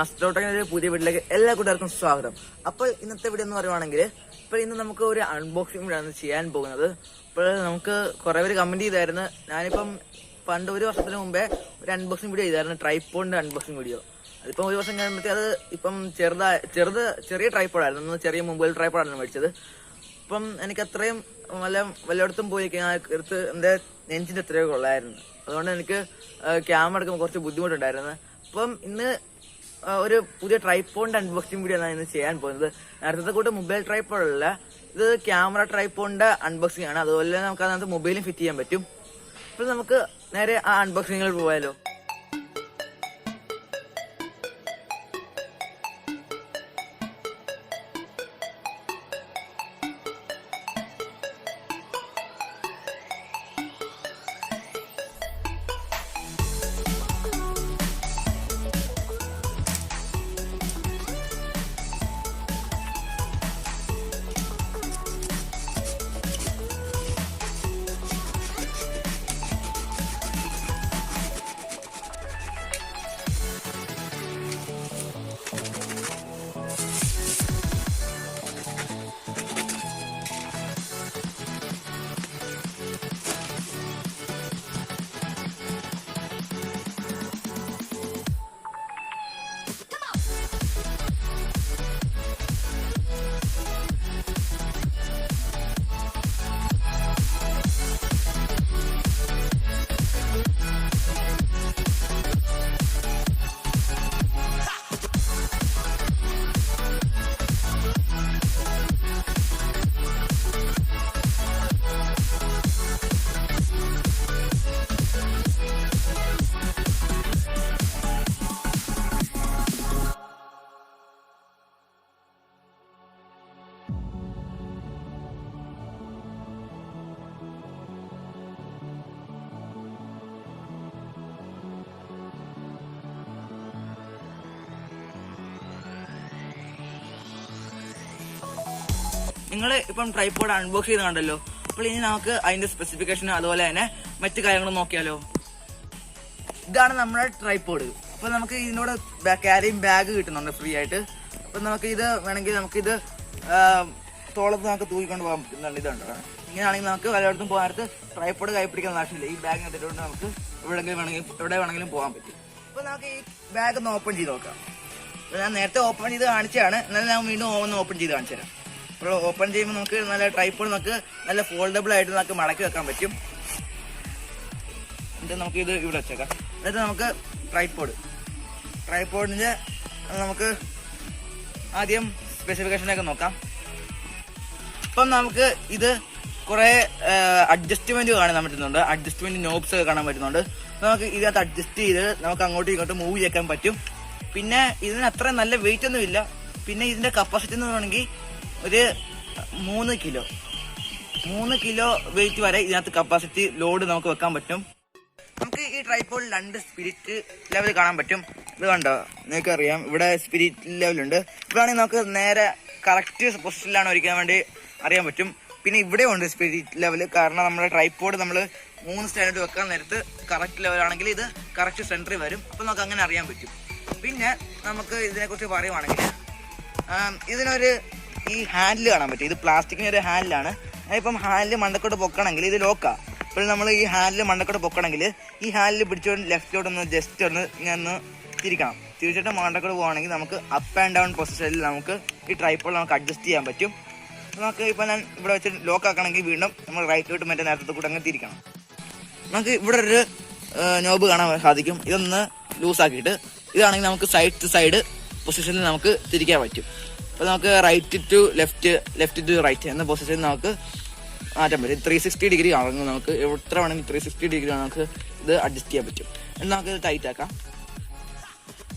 Master പുതിയ വീട്ടിലേക്ക് എല്ലാ കൂട്ടുകാർക്കും സ്വാഗതം. അപ്പോൾ ഇന്നത്തെ വീഡിയോ എന്ന് പറയുവാണെങ്കിൽ ഇന്ന് നമുക്ക് ഒരു അൺബോക്സിംഗ് വീഡിയോ ആണ് ചെയ്യാൻ പോകുന്നത്. ഇപ്പോൾ നമുക്ക് കുറെ പേര് കമന്റ് ചെയ്തായിരുന്നു. ഞാനിപ്പം പണ്ട് ഒരു വർഷത്തിന് മുമ്പേ ഒരു അൺബോക്സിംഗ് വീഡിയോ ചെയ്തായിരുന്നു, ട്രൈപ്പോഡിന്റെ അൺബോക്സിംഗ് വീഡിയോ. അതിപ്പം ഒരു വർഷം കഴിയുമ്പോഴത്തേ അത് ഇപ്പം ചെറിയ ട്രൈപ്പോഡായിരുന്നു, ചെറിയ മൊബൈൽ ട്രൈപ്പോഡായിരുന്നു മേടിച്ചത്. ഇപ്പം എനിക്ക് അത്രയും വല്ലയിടത്തും പോയി എടുത്ത് എന്റെ നെഞ്ചിന്റെ എത്രയോ കൊള്ളായിരുന്നു. അതുകൊണ്ട് എനിക്ക് ക്യാമറ എടുക്കുമ്പോൾ കുറച്ച് ബുദ്ധിമുട്ടുണ്ടായിരുന്നു. അപ്പം ഇന്ന് ഒരു പുതിയ ട്രൈപ്പോഡിന്റെ അൺബോക്സിംഗ് വീഡിയോ ആണ് ഇന്ന് ചെയ്യാൻ പോകുന്നത്. നേരത്തെ കൂട്ട് മൊബൈൽ ട്രൈപ്പോഡ് അല്ല, ഇത് ക്യാമറ ട്രൈപ്പോഡിന്റെ അൺബോക്സിംഗ് ആണ്. അതുപോലെ നമുക്ക് അതിനകത്ത് മൊബൈലും ഫിറ്റ് ചെയ്യാൻ പറ്റും. അപ്പോൾ നമുക്ക് നേരെ ആ അൺബോക്സിംഗിൽ പോയാലോ. നിങ്ങൾ ഇപ്പം ട്രൈപ്പോഡ് അൺബോക്സ് ചെയ്ത് കണ്ടല്ലോ. അപ്പോൾ ഇനി നമുക്ക് അതിന്റെ സ്പെസിഫിക്കേഷനും അതുപോലെ തന്നെ മറ്റു കാര്യങ്ങളും നോക്കിയാലോ. ഇതാണ് നമ്മുടെ ട്രൈപ്പോഡ്. അപ്പൊ നമുക്ക് ഇതിനോട് ക്യാരിങ് ബാഗ് കിട്ടുന്നുണ്ട് ഫ്രീ ആയിട്ട്. അപ്പൊ നമുക്ക് ഇത് വേണമെങ്കിൽ നമുക്കിത് തോളത്ത് നമുക്ക് തൂക്കിക്കൊണ്ട് പോകാൻ പറ്റുന്നുണ്ട്. ഇതുണ്ട്, ഇങ്ങനെയാണെങ്കിൽ നമുക്ക് പലയിടത്തും പോകാനത്ത് ട്രൈപ്പോഡ് കൈ പിടിക്കാൻ ആവശ്യമില്ല. ഈ ബാഗ് എടുത്തിട്ടുണ്ട് നമുക്ക് എവിടെ വേണമെങ്കിലും പോകാൻ പറ്റും. അപ്പൊ നമുക്ക് ഈ ബാഗ് ഒന്ന് ഓപ്പൺ ചെയ്ത് നോക്കാം. ഞാൻ നേരത്തെ ഓപ്പൺ ചെയ്ത് കാണിച്ചതാണ്, എന്നാലും ഞാൻ വീണ്ടും ഒന്ന് ഓപ്പൺ ചെയ്ത് കാണിച്ചു തരാം. അപ്പോൾ ഓപ്പൺ ചെയ്യുമ്പോൾ നമുക്ക് നല്ല ട്രൈപ്പോഡ് നമുക്ക് നല്ല ഫോൾഡബിൾ ആയിട്ട് നമുക്ക് മടക്കി വെക്കാൻ പറ്റും. എന്നിട്ട് നമുക്ക് ഇത് ഇവിടെ വെച്ചേക്കാം. എന്നിട്ട് നമുക്ക് ട്രൈപ്പോഡിന്റെ നമുക്ക് ആദ്യം സ്പെസിഫിക്കേഷനൊക്കെ നോക്കാം. അപ്പം നമുക്ക് ഇത് കുറെ അഡ്ജസ്റ്റ്മെന്റ് കാണാൻ പറ്റുന്നുണ്ട്, അഡ്ജസ്റ്റ്മെന്റ് നോബ്സ് ഒക്കെ കാണാൻ പറ്റുന്നുണ്ട്. നമുക്ക് ഇതിനകത്ത് അഡ്ജസ്റ്റ് ചെയ്ത് നമുക്ക് അങ്ങോട്ടും ഇങ്ങോട്ടും മൂവ് ചെയ്യാൻ പറ്റും. പിന്നെ ഇതിന് അത്ര നല്ല വെയിറ്റ് ഒന്നും ഇല്ല. പിന്നെ ഇതിന്റെ കപ്പാസിറ്റി എന്ന് പറയുകയാണെങ്കിൽ ഒരു 3 കിലോ വെയിറ്റ് വരെ ഇതിനകത്ത് കപ്പാസിറ്റി ലോഡ് നമുക്ക് വെക്കാൻ പറ്റും. നമുക്ക് ഈ ട്രൈപ്പോഡിൽ 2 സ്പിരിറ്റ് ലെവൽ കാണാൻ പറ്റും. ഇത് കണ്ടോ, നിങ്ങൾക്ക് അറിയാം, ഇവിടെ സ്പിരിറ്റ് ലെവലുണ്ട്. ഇവിടെയാണെങ്കിൽ നമുക്ക് നേരെ കറക്റ്റ് പൊസിഷനിലാണ് ഒരിക്കാൻ വേണ്ടി അറിയാൻ പറ്റും. പിന്നെ ഇവിടെ ഉണ്ട് സ്പിരിറ്റ് ലെവൽ, കാരണം നമ്മുടെ ട്രൈപ്പോഡ് നമ്മൾ 3 സ്റ്റാൻഡേർഡ് വെക്കാൻ നേരത്ത് കറക്റ്റ് ലെവലാണെങ്കിൽ ഇത് കറക്റ്റ് സെന്ററിൽ വരും. അപ്പം നമുക്ക് അങ്ങനെ അറിയാൻ പറ്റും. പിന്നെ നമുക്ക് ഇതിനെക്കുറിച്ച് പറയുവാണെങ്കിൽ ഇതിനൊരു ഈ ഹാൻഡിൽ കാണാൻ പറ്റും. ഇത് പ്ലാസ്റ്റിക്കിന് ഒരു ഹാൻഡിലാണ്. ഇപ്പം ഹാൻഡിൽ മണ്ടക്കോട്ട് പൊക്കണമെങ്കിൽ ഇത് ലോക്കാ. ഇപ്പോൾ നമ്മൾ ഈ ഹാൻഡിൽ മണ്ടക്കോട്ട് പൊക്കണമെങ്കിൽ ഈ ഹാൻഡിൽ പിടിച്ചുകൊണ്ട് ലെഫ്റ്റിലോട്ടൊന്ന് ജസ്റ്റ് ഒന്ന് ഇങ്ങനെ തിരിക്കണം. തിരിച്ചിട്ട് മണ്ടക്കോട്ട് പോകുകയാണെങ്കിൽ നമുക്ക് അപ്പ് ആൻഡ് ഡൗൺ പൊസിഷനിൽ നമുക്ക് ഈ ട്രൈപ്പോഡ് നമുക്ക് അഡ്ജസ്റ്റ് ചെയ്യാൻ പറ്റും. നമുക്ക് ഇപ്പോൾ ഞാൻ ഇവിടെ വെച്ച് ലോക്ക് ആക്കണമെങ്കിൽ വീണ്ടും നമ്മൾ റൈറ്റിലോട്ട് മറ്റേ നേരത്തെ കൂടെ അങ്ങ് തിരിക്കണം. നമുക്ക് ഇവിടെ ഒരു നോബ് കാണാൻ സാധിക്കും. ഇതൊന്ന് ലൂസാക്കിയിട്ട് ഇതാണെങ്കിൽ നമുക്ക് സൈഡ് ടു സൈഡ് പൊസിഷനിൽ നമുക്ക് തിരിക്കാൻ പറ്റും. അപ്പോൾ നമുക്ക് right to left to right എന്ന പൊസിഷനിൽ നമുക്ക് മാറ്റാൻ പറ്റും. 360 ഡിഗ്രി ആണെങ്കിൽ നമുക്ക് എത്ര വേണമെങ്കിൽ 360 ഡിഗ്രി നമുക്ക് ഇത് അഡ്ജസ്റ്റ് ചെയ്യാൻ പറ്റും. എന്നാൽ നമുക്ക് ഇത് ടൈറ്റ് ആക്കാം.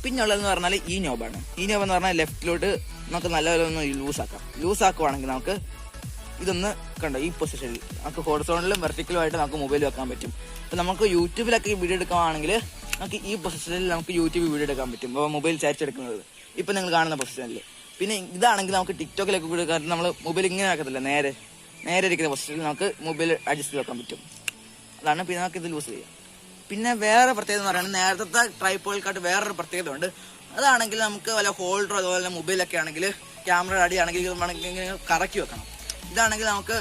പിന്നെ ഉള്ളതെന്ന് പറഞ്ഞാൽ ഈ നോബാണ്. ഈ നോബ് എന്ന് പറഞ്ഞാൽ ലെഫ്റ്റിലോട്ട് നമുക്ക് നല്ലപോലെ ഒന്ന് ലൂസാക്കുവാണെങ്കിൽ നമുക്ക് ഇതൊന്ന് കണ്ടോ, ഈ പൊസിഷനിൽ നമുക്ക് ഹൊറിസോണ്ടലും വെർട്ടിക്കലും ആയിട്ട് നമുക്ക് മൊബൈൽ വെക്കാൻ പറ്റും. അപ്പോൾ നമുക്ക് യൂട്യൂബിലൊക്കെ ഈ വീഡിയോ എടുക്കുകയാണെങ്കിൽ നമുക്ക് ഈ പൊസിഷനിൽ നമുക്ക് യൂട്യൂബ് വീഡിയോ എടുക്കാൻ പറ്റും. അപ്പോൾ മൊബൈൽ ചാരിച്ചെടുക്കുന്നത് ഇപ്പം നിങ്ങൾ കാണുന്ന പൊസിഷനിൽ. പിന്നെ ഇതാണെങ്കിൽ നമുക്ക് ടിക്ടോക്കിലൊക്കെ കൂടി നമ്മൾ മൊബൈൽ ഇങ്ങനെ ആക്കത്തില്ല, നേരെ ഇരിക്കുന്ന പൊസിഷനിൽ നമുക്ക് മൊബൈൽ അഡ്ജസ്റ്റ് ചെയ്ത് വെക്കാൻ പറ്റും. അതാണ്. പിന്നെ നമുക്ക് ഇത് ലൂസ് ചെയ്യാം. പിന്നെ വേറെ പ്രത്യേകത എന്ന് പറയുന്നത് നേരത്തെ ട്രൈപ്പോഡിനെക്കാട്ട് വേറൊരു പ്രത്യേകത ഉണ്ട്. അതാണെങ്കിൽ നമുക്ക് വല്ല ഹോൾഡറോ അതുപോലെ മൊബൈലൊക്കെ ആണെങ്കിൽ ക്യാമറ അടിയാണെങ്കിൽ ഇങ്ങനെ കറക്കി വെക്കണം. ഇതാണെങ്കിൽ നമുക്ക്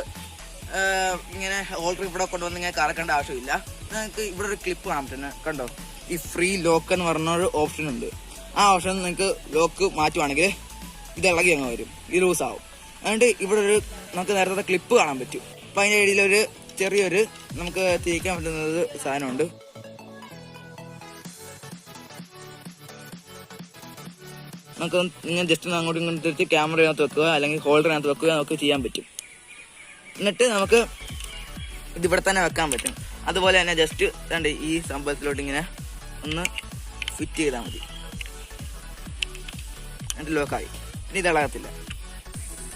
ഇങ്ങനെ ഹോൾഡർ ഇവിടെ കൊണ്ടുവന്ന് ഇങ്ങനെ കറക്കേണ്ട ആവശ്യമില്ല. നിങ്ങൾക്ക് ഇവിടെ ഒരു ക്ലിപ്പ് കാണാൻ പറ്റുന്നത് കണ്ടോ, ഈ ഫ്രീ ലോക്ക് എന്ന് പറഞ്ഞൊരു ഓപ്ഷൻ ഉണ്ട്. ആ ഓപ്ഷൻ നിങ്ങൾക്ക് ലോക്ക് മാറ്റുവാണെങ്കിൽ ഇത് ഇളകി അങ്ങ് വരും, ഈ ലൂസ് ആവും. അതുകൊണ്ട് ഇവിടെ ഒരു നമുക്ക് നേരത്തെ ക്ലിപ്പ് കാണാൻ പറ്റും. അപ്പം അതിൻ്റെ ഇടയിലൊരു ചെറിയൊരു നമുക്ക് തിരിക്കാൻ പറ്റുന്നത് സാധനമുണ്ട്. നമുക്ക് ഇങ്ങനെ ജസ്റ്റ് ഒന്ന് അങ്ങോട്ടും ഇങ്ങോട്ട് തിരിച്ച് ക്യാമറയ്ക്കകത്ത് വെക്കുക അല്ലെങ്കിൽ ഹോൾഡറിനകത്ത് വെക്കുക നമുക്ക് ചെയ്യാൻ പറ്റും. എന്നിട്ട് നമുക്ക് ഇതിവിടെ തന്നെ വെക്കാൻ പറ്റും. അതുപോലെ തന്നെ ജസ്റ്റ് രണ്ട് ഈ സംഭവത്തിലോട്ട് ഇങ്ങനെ ഒന്ന് ഫിറ്റ് ചെയ്താൽ മതി. എന്നിട്ട് ലോക്കായി. പിന്നെ ഇത് ഇളകത്തില്ല.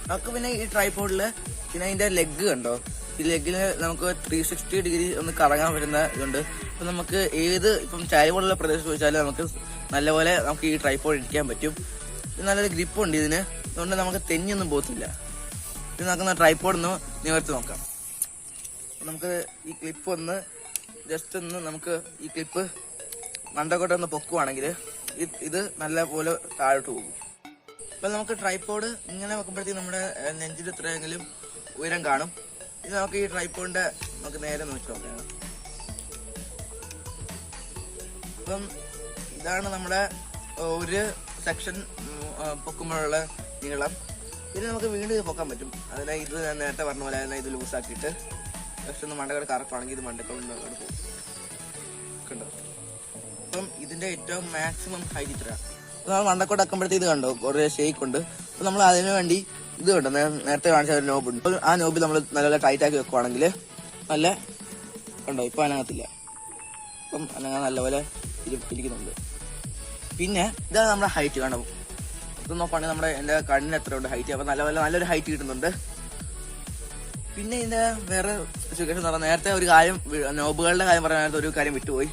നമുക്ക് പിന്നെ ഈ ട്രൈപോഡിൽ പിന്നെ അതിൻ്റെ ലെഗ് കണ്ടോ, ഈ ലെഗിൽ നമുക്ക് 360 ഡിഗ്രി ഒന്ന് കറങ്ങാൻ പറ്റുന്ന ഇതുണ്ട്. അപ്പം നമുക്ക് ഇപ്പം ചായപോലുള്ള പ്രദേശത്ത് ചോദിച്ചാലും നമുക്ക് നല്ലപോലെ നമുക്ക് ഈ ട്രൈപോഡ് ഇരിക്കാൻ പറ്റും. നല്ലൊരു ഗ്രിപ്പുണ്ട് ഇതിന്, അതുകൊണ്ട് നമുക്ക് തെന്നിയൊന്നും പോകത്തില്ല. ഇത് നമുക്ക് ട്രൈപോഡ് ഒന്ന് നിവർത്തി നോക്കാം. നമുക്ക് ഈ ക്ലിപ്പ് ഒന്ന് ജസ്റ്റ് ഒന്ന് നമുക്ക് ഈ ക്ലിപ്പ് മണ്ടക്കോട്ടെ ഒന്ന് പൊക്കുവാണെങ്കിൽ ഇത് നല്ല പോലെ താഴോട്ട് പോകും. അപ്പം നമുക്ക് ട്രൈപോഡ് ഇങ്ങനെ വെക്കുമ്പോഴത്തേക്ക് നമ്മുടെ നെഞ്ചിൽ എത്രയെങ്കിലും ഉയരം കാണും. ഇത് നമുക്ക് ഈ ട്രൈപോഡിന്റെ നമുക്ക് നേരെ നോക്കി നോക്കാം. അപ്പം ഇതാണ് നമ്മുടെ ഒരു സെക്ഷൻ പൊക്കുമ്പോഴുള്ള നീളം. ഇത് നമുക്ക് വീണ്ടും ഇത് പൊക്കാൻ പറ്റും. അതിനെ ഇത് ഞാൻ നേരത്തെ പറഞ്ഞ പോലെ അതിനെ ഇത് ലൂസാക്കിയിട്ട് ജസ്റ്റ് ഒന്ന് മണ്ടക്കോട് കറക്കുകയാണെങ്കിൽ ഇത് മണ്ടക്കോട് പോകും. കണ്ടോ, അപ്പം ഇതിന്റെ ഏറ്റവും മാക്സിമം ഹൈറ്റ് ഇത്ര. നമ്മൾ മണ്ടക്കോട്ട് ആക്കുമ്പോഴത്തേക്ക് ഇത് കണ്ടോ കുറേ ഷേക്ക് ഉണ്ട്. അപ്പം നമ്മൾ അതിനു വേണ്ടി ഇത് കണ്ടോ നേരത്തെ കാണിച്ച ഒരു നോബുണ്ട്. അപ്പം ആ നോബിൽ നമ്മൾ നല്ല ടൈറ്റ് ആക്കി വെക്കുവാണെങ്കിൽ നല്ല കണ്ടോ ഇപ്പം അനങ്ങത്തില്ല. അപ്പം അനങ്ങാൻ നല്ലപോലെ ഇരിക്കുന്നുണ്ട്. പിന്നെ ഇതാണ് നമ്മുടെ ഹൈറ്റ്. കണ്ടോ, ഇത് നോക്കുകയാണെങ്കിൽ നമ്മുടെ എൻ്റെ കണ്ണിന് എത്ര ഉണ്ട് ഹൈറ്റ്. അപ്പം നല്ലൊരു ഹൈറ്റ് കിട്ടുന്നുണ്ട്. പിന്നെ ഇതിൻ്റെ വേറെ സ്പെസിഫിക്കേഷൻ എന്ന് പറഞ്ഞാൽ നേരത്തെ ഒരു കാര്യം നോബുകളുടെ കാര്യം പറയാൻ നേരത്തെ ഒരു കാര്യം വിട്ടുപോയി.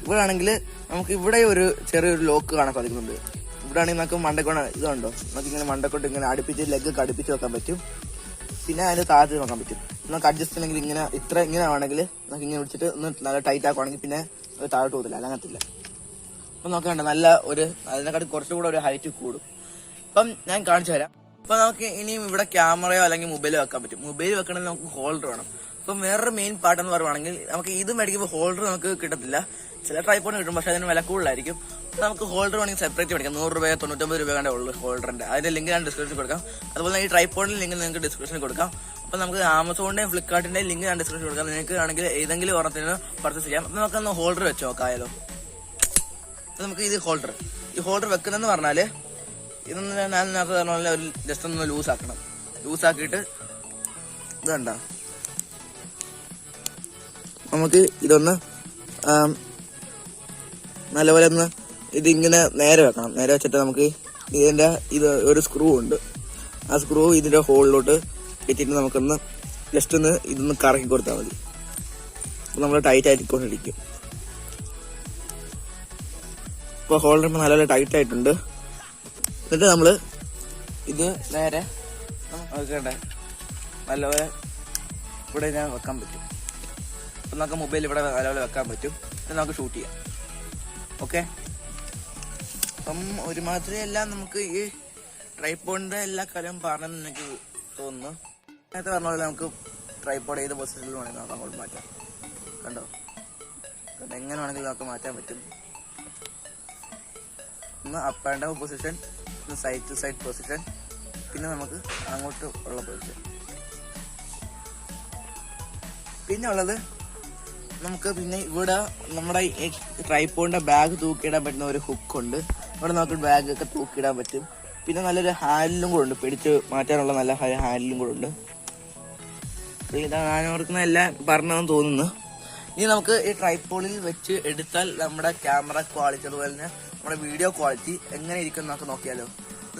ഇവിടെ ആണെങ്കിൽ നമുക്ക് ഇവിടെ ഒരു ചെറിയൊരു ലോക്ക് കാണാൻ സാധിക്കുന്നുണ്ട്. ഇവിടെ ആണെങ്കിൽ നമുക്ക് മണ്ടക്കോണ ഇതുണ്ടോ, നമുക്കിങ്ങനെ മണ്ടക്കോട്ട് ഇങ്ങനെ അടുപ്പിച്ച് ലെഗ് അടുപ്പിച്ച് വെക്കാൻ പറ്റും. പിന്നെ അതിൻ്റെ താഴത്ത് നോക്കാൻ പറ്റും. നമുക്ക് അഡ്ജസ്റ്റ് ചെയ്യണമെങ്കിൽ ഇങ്ങനെ ആണെങ്കിൽ നമുക്ക് ഇങ്ങനെ പിടിച്ചിട്ട് ഒന്ന് നല്ല ടൈറ്റ് ആക്കുവാണെങ്കിൽ പിന്നെ താഴോട്ട് പോകത്തില്ല, അലങ്ങത്തില്ല. അപ്പം നോക്കണ്ട നല്ല അതിനെക്കാട്ടി കുറച്ചുകൂടെ ഒരു ഹൈറ്റ് കൂടും. അപ്പം ഞാൻ കാണിച്ചു തരാം. അപ്പം നമുക്ക് ഇനിയും ഇവിടെ ക്യാമറയോ അല്ലെങ്കിൽ മൊബൈലോ വെക്കാൻ പറ്റും. മൊബൈൽ വെക്കണമെങ്കിൽ നമുക്ക് ഹോൾഡർ വേണം. അപ്പം വേറൊരു മെയിൻ പാർട്ട് എന്ന് പറയുവാണെങ്കിൽ നമുക്ക് ഇത് മേടിക്കുമ്പോൾ ഹോൾഡർ നമുക്ക് കിട്ടത്തില്ല. ചില ട്രൈപോഡിന് കിട്ടും, പക്ഷെ അതിന് വില കൂടുതലായിരിക്കും. നമുക്ക് ഹോൾഡർ വേണമെങ്കിൽ സെപ്പറേറ്റ് മേടിക്കാം. 100 രൂപ 99 രൂപ കണ്ടേ ഉള്ളൂ ഹോൾഡറിന്റെ. അതിന്റെ ലിങ്ക് ഞാൻ ഡിസ്ക്രിപ്ഷനിൽ കൊടുക്കാം. അതുപോലെ ഈ ട്രൈപോഡിന്റെ ലിങ്ക് നിങ്ങൾക്ക് ഡിസ്ക്രിപ്ഷനിൽ കൊടുക്കാം. അപ്പം നമുക്ക് ആമസോണിന്റെയും ഫ്ലിപ്കാർട്ടിന്റെയും ലിങ്ക് ഞാൻ ഡിസ്ക്രിപ്ഷനിൽ കൊടുക്കാം. നിങ്ങൾക്ക് ആണെങ്കിൽ ഏതെങ്കിലും ഒരെണ്ണത്തിന് പർച്ചേസ് ചെയ്യാം. അപ്പം നമുക്കൊന്ന് ഹോൾഡർ വെച്ച് നോക്കാമല്ലോ. അപ്പം നമുക്ക് ഈ ഹോൾഡർ വെക്കുന്നതെന്ന് പറഞ്ഞാൽ ഇതൊന്ന് ഞാൻ നേരത്തെ പറഞ്ഞ പോലെ ഒരു ജസ്റ്റ് ഒന്ന് ലൂസാക്കണം. ലൂസാക്കിയിട്ട് ഇത് കണ്ട നമുക്ക് ഇതൊന്ന് നല്ലപോലെ ഒന്ന് ഇതിങ്ങനെ നേരെ വെക്കണം. നേരെ വെച്ചിട്ട് നമുക്ക് ഇതിൻ്റെ ഒരു സ്ക്രൂ ഉണ്ട്. ആ സ്ക്രൂ ഇതിൻ്റെ ഹോളിലോട്ട് വെച്ചിട്ട് നമുക്കൊന്ന് ജസ്റ്റ് ഒന്ന് ഇതൊന്ന് കറക്കി കൊടുത്താൽ മതി. അപ്പോൾ നമ്മൾ ടൈറ്റ് ആയിക്കൊണ്ടിരിക്കും. ഇപ്പോൾ ഹോൾഡർ ഇപ്പോൾ നല്ലപോലെ ടൈറ്റ് ആയിട്ടുണ്ട്. എന്നിട്ട് നമ്മൾ ഇത് നേരെ നോക്കണ്ടേ നല്ലപോലെ ഇവിടെ ഞാൻ വെക്കാൻ പറ്റും. അപ്പം നമുക്ക് മൊബൈൽ ഇവിടെ നല്ലപോലെ വെക്കാൻ പറ്റും. എന്നിട്ട് നമുക്ക് ഷൂട്ട് ചെയ്യാം. ഓക്കെ, അപ്പം ഒരുമാതിരി എല്ലാം നമുക്ക് ഈ ട്രൈപോഡിൻ്റെ എല്ലാ കാര്യം പറഞ്ഞെന്ന് എനിക്ക് തോന്നുന്നു. നേരത്തെ പറഞ്ഞ പോലെ നമുക്ക് ട്രൈപോഡ് ഏത് പൊസിഷനിൽ വേണമെങ്കിൽ നമുക്ക് അങ്ങോട്ട് മാറ്റാം. കണ്ടോ, എങ്ങനെ വേണമെങ്കിലും നമുക്ക് മാറ്റാൻ പറ്റും. ഒന്ന് അപ്പ് ആൻഡ് ഡൗൺ പൊസിഷൻ, ഒന്ന് സൈഡ് ടു സൈഡ് പൊസിഷൻ, പിന്നെ നമുക്ക് അങ്ങോട്ട് ഉള്ള പൊസിഷൻ. പിന്നെ ഉള്ളത് നമുക്ക് പിന്നെ ഇവിടെ നമ്മുടെ ട്രൈപോഡിന്റെ ബാഗ് തൂക്കിയിടാൻ പറ്റുന്ന ഒരു ഹുക്കുണ്ട്. ഇവിടെ നമുക്ക് ബാഗ് ഒക്കെ തൂക്കിയിടാൻ പറ്റും. പിന്നെ നല്ലൊരു ഹാൻഡിലും കൂടെ ഉണ്ട്, പിടിച്ച് മാറ്റാനുള്ള നല്ല ഹാൻഡിലും കൂടെ ഉണ്ട്. ഇതാണ് ഞാനോർക്കുന്ന എല്ലാം പറഞ്ഞതെന്ന് തോന്നുന്നു. ഇനി നമുക്ക് ഈ ട്രൈപോഡിൽ വെച്ച് എടുത്താൽ നമ്മുടെ ക്യാമറ ക്വാളിറ്റി അതുപോലെ തന്നെ നമ്മുടെ വീഡിയോ ക്വാളിറ്റി എങ്ങനെ ഇരിക്കും എന്നൊക്കെ നോക്കിയാലോ.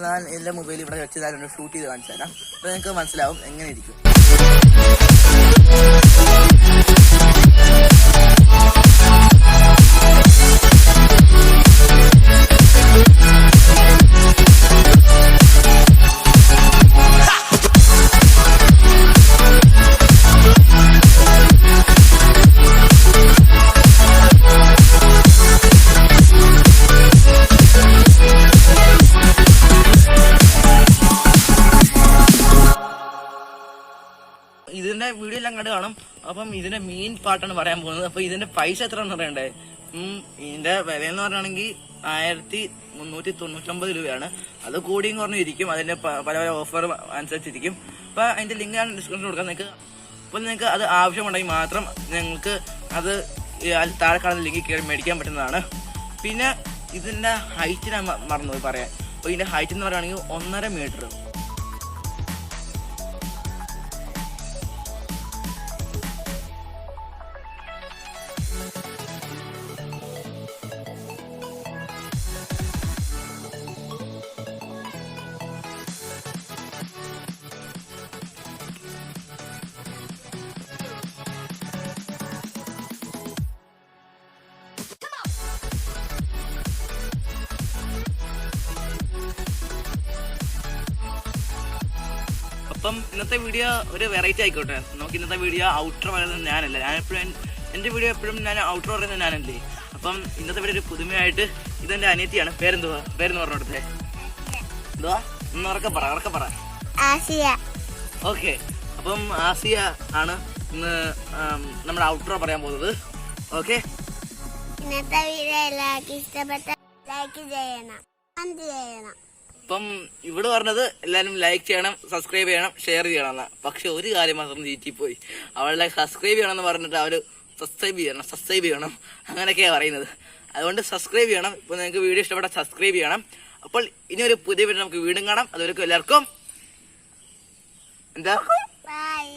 ഞാൻ എൻ്റെ മൊബൈൽ ഇവിടെ വെച്ച് ഞാനൊന്ന് ഷൂട്ട് ചെയ്ത് കാണിച്ചു തരാം. അപ്പോൾ നിങ്ങൾക്ക് മനസ്സിലാവും എങ്ങനെ ഇരിക്കും. വീഡിയോ എല്ലാം കണ്ടു കാണും. അപ്പം ഇതിന്റെ മെയിൻ പാർട്ടാണ് പറയാൻ പോകുന്നത്. അപ്പൊ ഇതിന്റെ പൈസ എത്ര എന്ന് പറയണ്ടേ? ഇതിന്റെ വില എന്ന് പറയുകയാണെങ്കിൽ 1399 രൂപയാണ്. അത് കൂടിയും കുറഞ്ഞും ഇരിക്കും, അതിന്റെ പല പല ഓഫർ അനുസരിച്ചിരിക്കും. അപ്പൊ അതിന്റെ ലിങ്ക് ഞാൻ ഡിസ്ക്രിപ്ഷനിൽ കൊടുക്കാൻ നിങ്ങൾക്ക്. അപ്പൊ നിങ്ങൾക്ക് അത് ആവശ്യമുണ്ടെങ്കിൽ മാത്രം നിങ്ങൾക്ക് അത് താഴെ കാണുന്ന ലിങ്കിൽ കയറി മേടിക്കാൻ പറ്റുന്നതാണ്. പിന്നെ ഇതിന്റെ ഹൈറ്റ് ഞാൻ മറന്നുപോയി പറയാൻ. അപ്പൊ ഇതിന്റെ ഹൈറ്റ് എന്ന് പറയുകയാണെങ്കിൽ 1.5 മീറ്റർ. അപ്പം ഇന്നത്തെ വീഡിയോ ഒരു വെറൈറ്റി ആയിക്കോട്ടെ. നമുക്ക് ഇന്നത്തെ വീഡിയോ ഔട്ടർ പറയുന്നത് ഞാനല്ല. ഞാനെപ്പോഴും എൻ്റെ വീഡിയോ എപ്പോഴും ഞാൻ ഔട്ടർ പറയുന്നത് ഞാനല്ലേ. അപ്പം ഇന്നത്തെ വീഡിയോ ഒരു പുതുമയായിട്ട് ഇതെൻ്റെ അനിയത്തിയാണ്. പേരെന്ന് പറഞ്ഞോടത്തെ എന്തുവാ ഉറക്കെ പറ. ആസിയ. ഓക്കെ, അപ്പം ആസിയ ആണ് ഇന്ന് നമ്മുടെ ഔട്ടർ പറയാൻ പോകുന്നത്. ഓക്കെ, ഇന്നത്തെ വീഡിയോ എല്ലാവർക്കും ഇഷ്ടപ്പെട്ട ലൈക്ക് ചെയ്യണം. അപ്പം ഇവിടെ പറഞ്ഞത് എല്ലാവരും ലൈക്ക് ചെയ്യണം, സബ്സ്ക്രൈബ് ചെയ്യണം, ഷെയർ ചെയ്യണം എന്നാ. പക്ഷെ ഒരു കാര്യം മാത്രം ചീറ്റിപ്പോയി. അവളുടെ സബ്സ്ക്രൈബ് ചെയ്യണം എന്ന് പറഞ്ഞിട്ട് അവര് സബ്സ്ക്രൈബ് ചെയ്യണം അങ്ങനെയൊക്കെയാണ് പറയുന്നത്. അതുകൊണ്ട് സബ്സ്ക്രൈബ് ചെയ്യണം. ഇപ്പൊ നിങ്ങൾക്ക് വീഡിയോ ഇഷ്ടപ്പെട്ട സബ്സ്ക്രൈബ് ചെയ്യണം. അപ്പോൾ ഇനി ഒരു പുതിയ വീഡിയോ നമുക്ക് വീണ്ടും കാണാം. അതുവരെക്കും എല്ലാവർക്കും ബൈ.